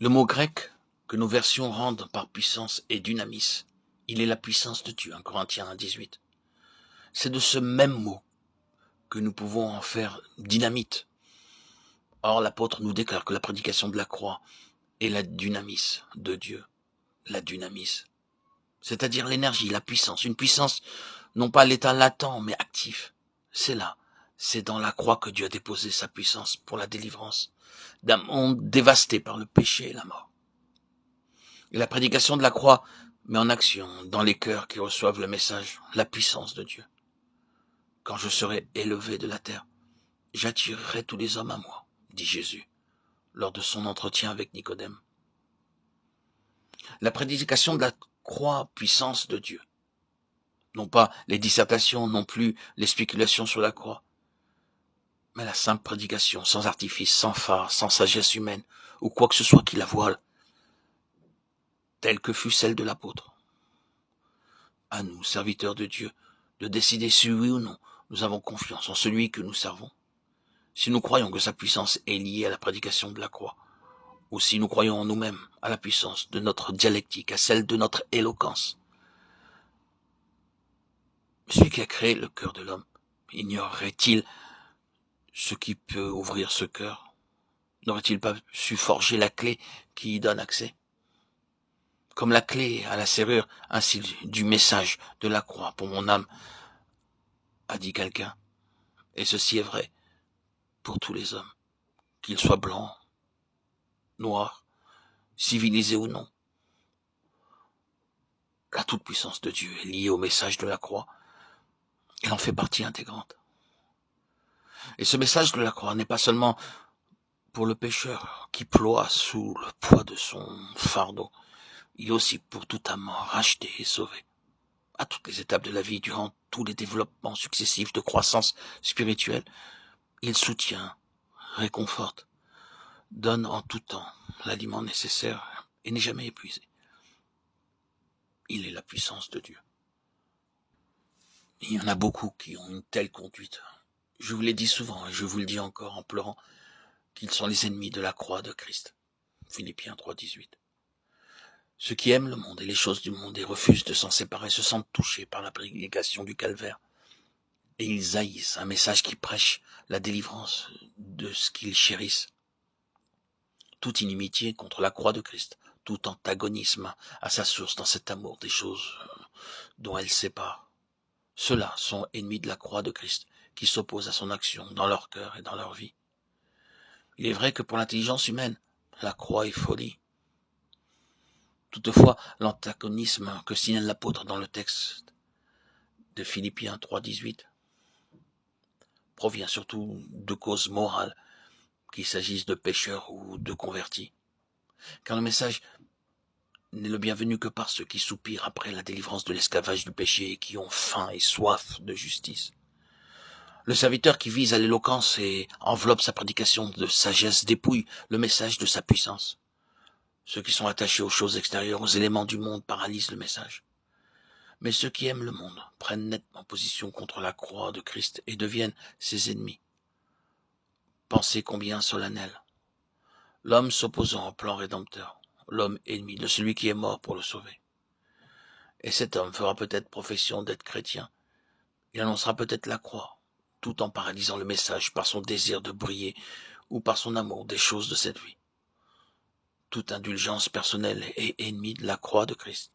Le mot grec que nos versions rendent par puissance est dynamis. Il est la puissance de Dieu, 1 Corinthiens 1,18. C'est de ce même mot que nous pouvons en faire dynamite. Or, l'apôtre nous déclare que la prédication de la croix est la dynamis de Dieu. La dynamis. C'est-à-dire l'énergie, la puissance. Une puissance, non pas à l'état latent, mais actif. C'est là. C'est dans la croix que Dieu a déposé sa puissance pour la délivrance d'un monde dévasté par le péché et la mort. Et la prédication de la croix met en action dans les cœurs qui reçoivent le message la puissance de Dieu. Quand je serai élevé de la terre, j'attirerai tous les hommes à moi, dit Jésus, lors de son entretien avec Nicodème. La prédication de la croix, puissance de Dieu. Non pas les dissertations, non plus les spéculations sur la croix, mais la simple prédication, sans artifice, sans phare, sans sagesse humaine, ou quoi que ce soit qui la voile, telle que fut celle de l'apôtre. À nous, serviteurs de Dieu, de décider si oui ou non nous avons confiance en celui que nous servons. Si nous croyons que sa puissance est liée à la prédication de la croix, ou si nous croyons en nous-mêmes, à la puissance de notre dialectique, à celle de notre éloquence. Celui qui a créé le cœur de l'homme, ignorerait-il ce qui peut ouvrir ce cœur? N'aurait-il pas su forger la clé qui y donne accès? Comme la clé à la serrure, ainsi du message de la croix pour mon âme, a dit quelqu'un. Et ceci est vrai pour tous les hommes, qu'ils soient blancs, noirs, civilisés ou non. La toute-puissance de Dieu est liée au message de la croix. Elle en fait partie intégrante. Et ce message de la croix n'est pas seulement pour le pécheur qui ploie sous le poids de son fardeau. Il est aussi pour tout amant racheté et sauvé. À toutes les étapes de la vie, durant tous les développements successifs de croissance spirituelle, il soutient, réconforte, donne en tout temps l'aliment nécessaire et n'est jamais épuisé. Il est la puissance de Dieu. Il y en a beaucoup qui ont une telle conduite. Je vous l'ai dit souvent et je vous le dis encore en pleurant qu'ils sont les ennemis de la croix de Christ. Philippiens 3,18. Ceux qui aiment le monde et les choses du monde et refusent de s'en séparer se sentent touchés par la prédication du calvaire. Et ils haïssent un message qui prêche la délivrance de ce qu'ils chérissent. Toute inimitié contre la croix de Christ, tout antagonisme a sa source dans cet amour des choses dont elle sépare. Ceux-là sont ennemis de la croix de Christ, qui s'opposent à son action dans leur cœur et dans leur vie. Il est vrai que pour l'intelligence humaine, la croix est folie. Toutefois, l'antagonisme que signale l'apôtre dans le texte de Philippiens 3,18 provient surtout de causes morales, qu'il s'agisse de pécheurs ou de convertis. Car le message n'est le bienvenu que par ceux qui soupirent après la délivrance de l'esclavage du péché et qui ont faim et soif de justice. Le serviteur qui vise à l'éloquence et enveloppe sa prédication de sagesse dépouille le message de sa puissance. Ceux qui sont attachés aux choses extérieures, aux éléments du monde, paralysent le message. Mais ceux qui aiment le monde prennent nettement position contre la croix de Christ et deviennent ses ennemis. Pensez combien solennel. L'homme s'opposant au plan rédempteur, l'homme ennemi de celui qui est mort pour le sauver. Et cet homme fera peut-être profession d'être chrétien. Il annoncera peut-être la croix, tout en paralysant le message par son désir de briller ou par son amour des choses de cette vie. Toute indulgence personnelle est ennemie de la croix de Christ.